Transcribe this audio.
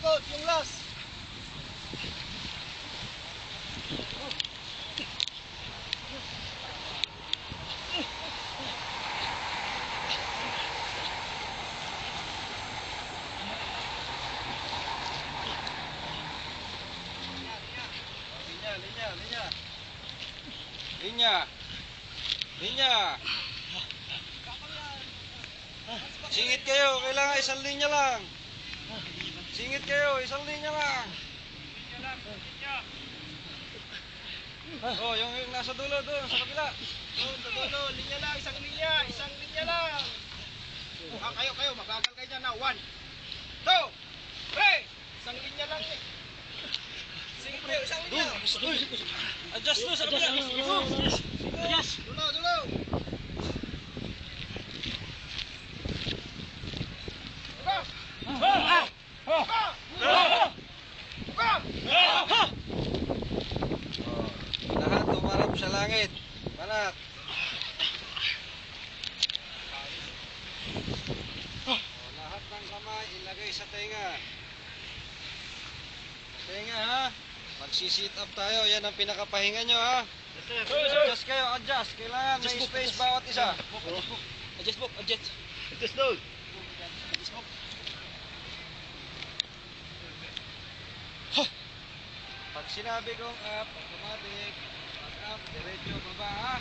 likod, yung last. Linya. Singit kayo, kailangan isang linya lang. Singit kayo, isang linya lang. Oh, yung nasa dulo doon, sa kabila. Doon sa dulo, linya lang, isang linya lang. Kayo, mabagal kayo dyan na. 1, 2, 3. Isang linya lang eh. Sige bro, isang linya. Adjust doon sa kabila. Adjust. Dulo. Lahat tumarap sa langit. Banat. Lahat ng kamay ilagay sa tenga. Tenga ha. Magsi-sit up tayo. Yan ang pinakapahinga nyo ha. Adjust kayo, adjust. Kailangan may space bawat isa. Adjust doon. Pag sinabi kong up, automatic. Pag up, diretso baba ha.